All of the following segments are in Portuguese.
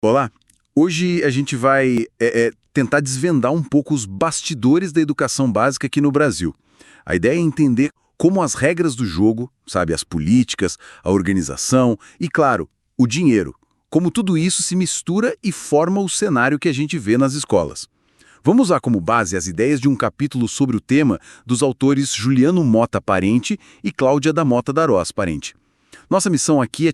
Olá, hoje a gente vai tentar desvendar um pouco os bastidores da educação básica aqui no Brasil. A ideia é entender como as regras do jogo, sabe, as políticas, a organização e, claro, o dinheiro, como tudo isso se mistura e forma o cenário que a gente vê nas escolas. Vamos usar como base as ideias de um capítulo sobre o tema dos autores Juliano Mota Parente e Cláudia da Mota Darós Parente. Nossa missão aqui é,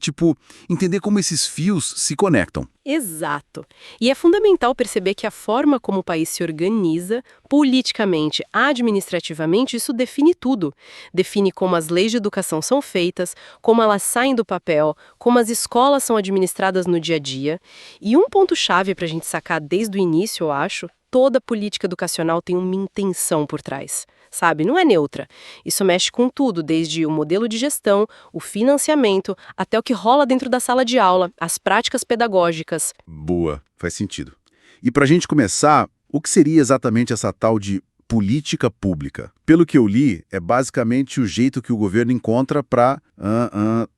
entender como esses fios se conectam. Exato. E é fundamental perceber que a forma como o país se organiza, politicamente, administrativamente, isso define tudo. Define como as leis de educação são feitas, como elas saem do papel, como as escolas são administradas no dia a dia. E um ponto-chave para a gente sacar desde o início, eu acho, toda política educacional tem uma intenção por trás. Sabe, não é neutra. Isso mexe com tudo, desde o modelo de gestão, o financiamento, até o que rola dentro da sala de aula, as práticas pedagógicas. Boa, faz sentido. E para a gente começar, o que seria exatamente essa tal de política pública? Pelo que eu li, é basicamente o jeito que o governo encontra para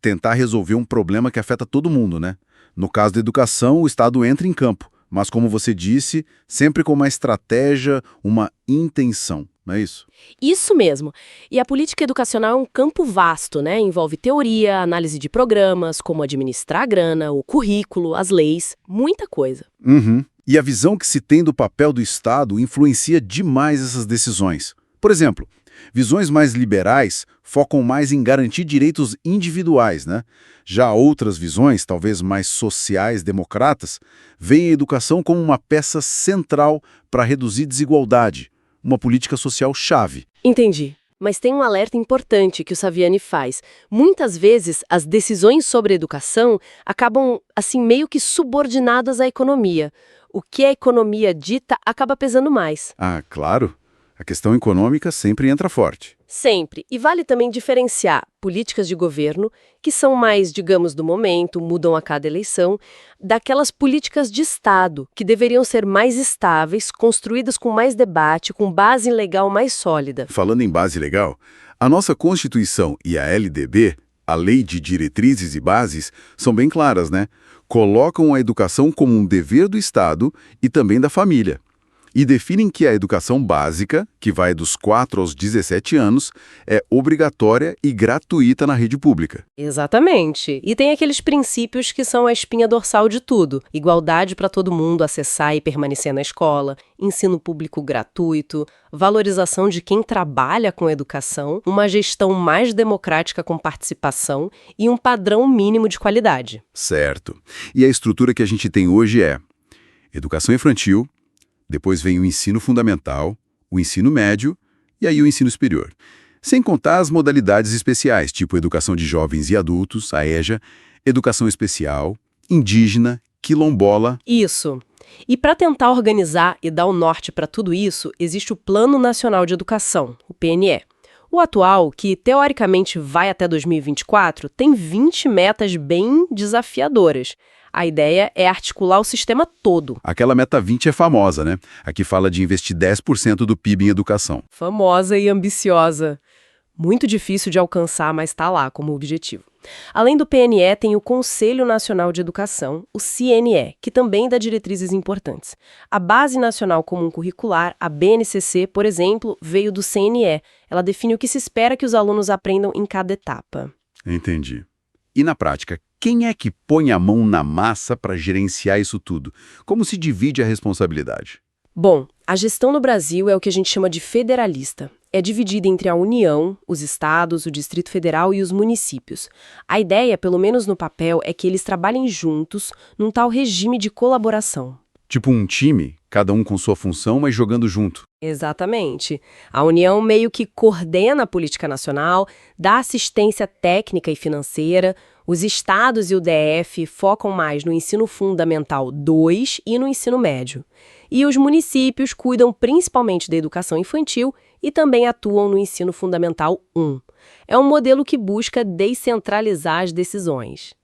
tentar resolver um problema que afeta todo mundo, né? No caso da educação, o Estado entra em campo, mas como você disse, sempre com uma estratégia, uma intenção. Não é isso? Isso mesmo. E a política educacional é um campo vasto, né? Envolve teoria, análise de programas, como administrar a grana, o currículo, as leis, muita coisa. Uhum. E a visão que se tem do papel do Estado influencia demais essas decisões. Por exemplo, visões mais liberais focam mais em garantir direitos individuais, né? Já outras visões, talvez mais sociais, democratas, veem a educação como uma peça central para reduzir desigualdade. Uma política social chave. Entendi. Mas tem um alerta importante que o Saviani faz. Muitas vezes, as decisões sobre a educação acabam, assim, meio que subordinadas à economia. O que a economia dita acaba pesando mais. Ah, claro. A questão econômica sempre entra forte. Sempre. E vale também diferenciar políticas de governo, que são mais, digamos, do momento, mudam a cada eleição, daquelas políticas de Estado, que deveriam ser mais estáveis, construídas com mais debate, com base legal mais sólida. Falando em base legal, a nossa Constituição e a LDB, a Lei de Diretrizes e Bases, são bem claras, né? Colocam a educação como um dever do Estado e também da família. E definem que a educação básica, que vai dos 4 aos 17 anos, é obrigatória e gratuita na rede pública. Exatamente. E tem aqueles princípios que são a espinha dorsal de tudo. Igualdade para todo mundo acessar e permanecer na escola, ensino público gratuito, valorização de quem trabalha com educação, uma gestão mais democrática com participação e um padrão mínimo de qualidade. Certo. E a estrutura que a gente tem hoje é educação infantil, depois vem o ensino fundamental, o ensino médio e aí o ensino superior. Sem contar as modalidades especiais, tipo educação de jovens e adultos, a EJA, educação especial, indígena, quilombola. Isso. E para tentar organizar e dar o norte para tudo isso, existe o Plano Nacional de Educação, o PNE. O atual, que teoricamente vai até 2024, tem 20 metas bem desafiadoras. A ideia é articular o sistema todo. Aquela meta 20 é famosa, né? Aqui fala de investir 10% do PIB em educação. Famosa e ambiciosa. Muito difícil de alcançar, mas está lá como objetivo. Além do PNE, tem o Conselho Nacional de Educação, o CNE, que também dá diretrizes importantes. A Base Nacional Comum Curricular, a BNCC, por exemplo, veio do CNE. Ela define o que se espera que os alunos aprendam em cada etapa. Entendi. E na prática, quem é que põe a mão na massa para gerenciar isso tudo? Como se divide a responsabilidade? Bom, a gestão no Brasil é o que a gente chama de federalista. É dividida entre a União, os estados, o Distrito Federal e os municípios. A ideia, pelo menos no papel, é que eles trabalhem juntos num tal regime de colaboração. Tipo um time, cada um com sua função, mas jogando junto. Exatamente. A União meio que coordena a política nacional, dá assistência técnica e financeira. Os estados e o DF focam mais no ensino fundamental 2 e no ensino médio. E os municípios cuidam principalmente da educação infantil e também atuam no ensino fundamental 1. É um modelo que busca descentralizar as decisões.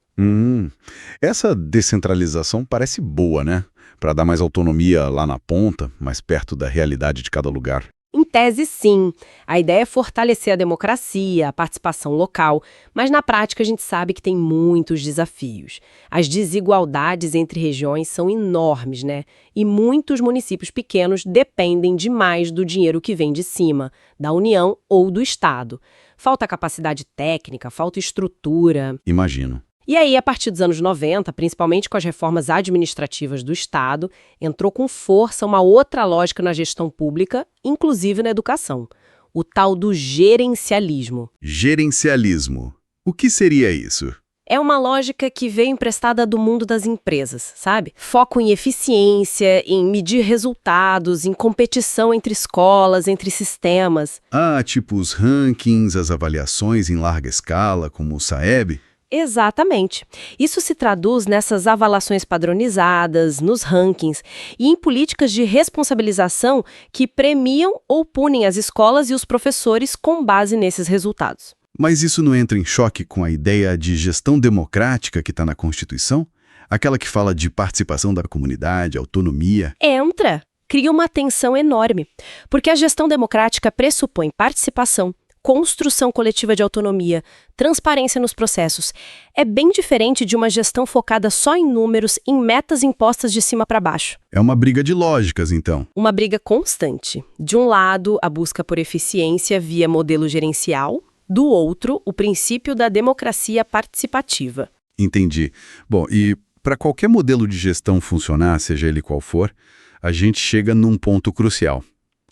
Essa descentralização parece boa, né? Para dar mais autonomia lá na ponta, mais perto da realidade de cada lugar. Em tese, sim. A ideia é fortalecer a democracia, a participação local, mas na prática a gente sabe que tem muitos desafios. As desigualdades entre regiões são enormes, né? E muitos municípios pequenos dependem demais do dinheiro que vem de cima, da União ou do Estado. Falta capacidade técnica, falta estrutura. Imagino. E aí, a partir dos anos 90, principalmente com as reformas administrativas do Estado, entrou com força uma outra lógica na gestão pública, inclusive na educação, o tal do gerencialismo. Gerencialismo. O que seria isso? É uma lógica que veio emprestada do mundo das empresas, sabe? Foco em eficiência, em medir resultados, em competição entre escolas, entre sistemas. Ah, tipo os rankings, as avaliações em larga escala, como o SAEB? Exatamente. Isso se traduz nessas avaliações padronizadas, nos rankings e em políticas de responsabilização que premiam ou punem as escolas e os professores com base nesses resultados. Mas isso não entra em choque com a ideia de gestão democrática que está na Constituição? Aquela que fala de participação da comunidade, autonomia? Entra! Cria uma tensão enorme, porque a gestão democrática pressupõe participação, construção coletiva de autonomia, transparência nos processos. É bem diferente de uma gestão focada só em números, em metas impostas de cima para baixo. É uma briga de lógicas, então. Uma briga constante. De um lado, a busca por eficiência via modelo gerencial, do outro, o princípio da democracia participativa. Entendi. Bom, e para qualquer modelo de gestão funcionar, seja ele qual for, a gente chega num ponto crucial: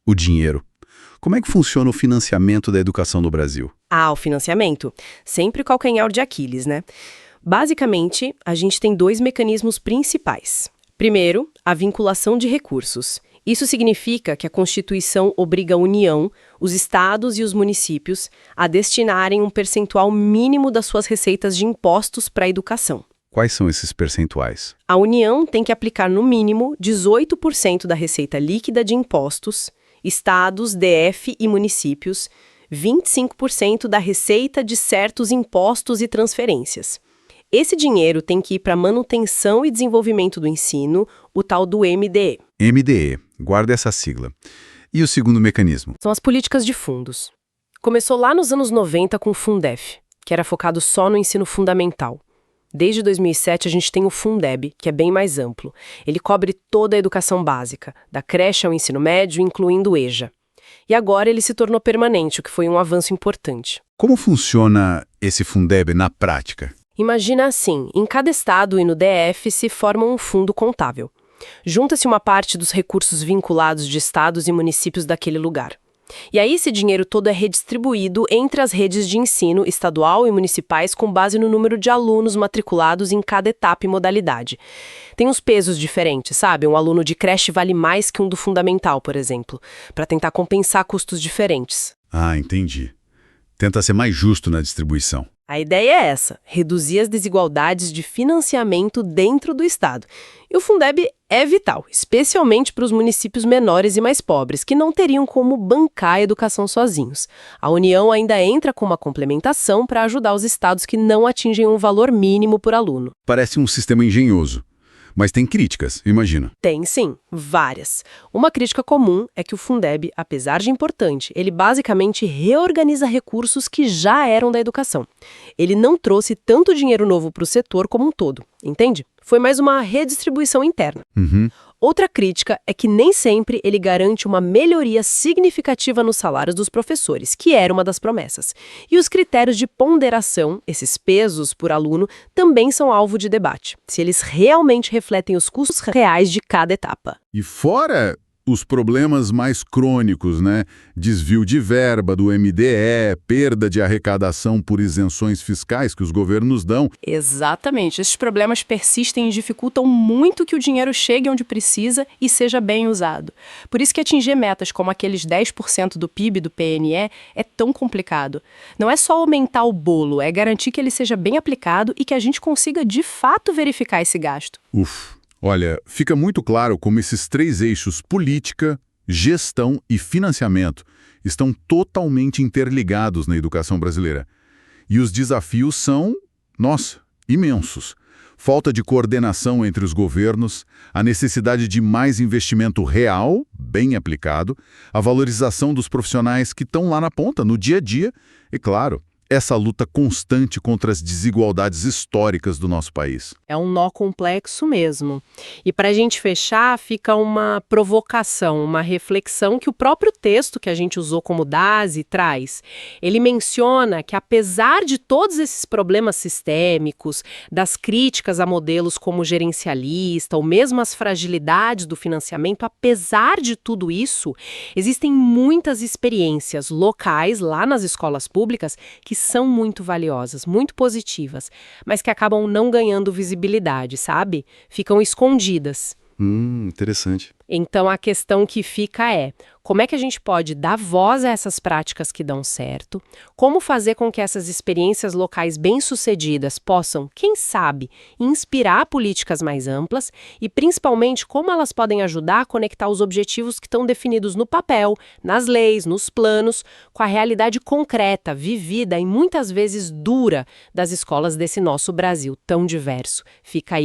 o dinheiro. Como é que funciona o financiamento da educação no Brasil? O financiamento. Sempre calcanhar de Aquiles, né? Basicamente, a gente tem dois mecanismos principais. Primeiro, a vinculação de recursos. Isso significa que a Constituição obriga a União, os estados e os municípios a destinarem um percentual mínimo das suas receitas de impostos para a educação. Quais são esses percentuais? A União tem que aplicar no mínimo 18% da receita líquida de impostos, estados, DF e municípios, 25% da receita de certos impostos e transferências. Esse dinheiro tem que ir para manutenção e desenvolvimento do ensino, o tal do MDE. MDE, guarda essa sigla. E o segundo mecanismo? São as políticas de fundos. Começou lá nos anos 90 com o Fundef, que era focado só no ensino fundamental. Desde 2007, a gente tem o Fundeb, que é bem mais amplo. Ele cobre toda a educação básica, da creche ao ensino médio, incluindo o EJA. E agora ele se tornou permanente, o que foi um avanço importante. Como funciona esse Fundeb na prática? Imagina assim, em cada estado e no DF se forma um fundo contábil. Junta-se uma parte dos recursos vinculados de estados e municípios daquele lugar. E aí esse dinheiro todo é redistribuído entre as redes de ensino estadual e municipais com base no número de alunos matriculados em cada etapa e modalidade. Tem uns pesos diferentes, sabe? Um aluno de creche vale mais que um do fundamental, por exemplo, para tentar compensar custos diferentes. Ah, entendi. Tenta ser mais justo na distribuição. A ideia é essa, reduzir as desigualdades de financiamento dentro do Estado. E o Fundeb é vital, especialmente para os municípios menores e mais pobres, que não teriam como bancar a educação sozinhos. A União ainda entra com uma complementação para ajudar os estados que não atingem um valor mínimo por aluno. Parece um sistema engenhoso, mas tem críticas, imagino. Tem sim, várias. Uma crítica comum é que o Fundeb, apesar de importante, ele basicamente reorganiza recursos que já eram da educação. Ele não trouxe tanto dinheiro novo para o setor como um todo, entende? Foi mais uma redistribuição interna. Outra crítica é que nem sempre ele garante uma melhoria significativa nos salários dos professores, que era uma das promessas. E os critérios de ponderação, esses pesos por aluno, também são alvo de debate, se eles realmente refletem os custos reais de cada etapa. E fora os problemas mais crônicos, né? Desvio de verba do MDE, perda de arrecadação por isenções fiscais que os governos dão. Exatamente. Esses problemas persistem e dificultam muito que o dinheiro chegue onde precisa e seja bem usado. Por isso que atingir metas como aqueles 10% do PIB do PNE é tão complicado. Não é só aumentar o bolo, é garantir que ele seja bem aplicado e que a gente consiga de fato verificar esse gasto. Olha, fica muito claro como esses três eixos, política, gestão e financiamento, estão totalmente interligados na educação brasileira. E os desafios são, imensos. falta de coordenação entre os governos, a necessidade de mais investimento real, bem aplicado, a valorização dos profissionais que estão lá na ponta, no dia a dia, e, claro, essa luta constante contra as desigualdades históricas do nosso país. É um nó complexo mesmo. E para a gente fechar, fica uma provocação, uma reflexão que o próprio texto que a gente usou como base traz. Ele menciona que, apesar de todos esses problemas sistêmicos, das críticas a modelos como gerencialista, ou mesmo as fragilidades do financiamento, apesar de tudo isso, existem muitas experiências locais lá nas escolas públicas que são muito valiosas, muito positivas, mas que acabam não ganhando visibilidade, sabe? Ficam escondidas. Interessante. Então, a questão que fica é, como é que a gente pode dar voz a essas práticas que dão certo? Como fazer com que essas experiências locais bem-sucedidas possam, quem sabe, inspirar políticas mais amplas? E, principalmente, como elas podem ajudar a conectar os objetivos que estão definidos no papel, nas leis, nos planos, com a realidade concreta, vivida e muitas vezes dura das escolas desse nosso Brasil tão diverso? Fica aí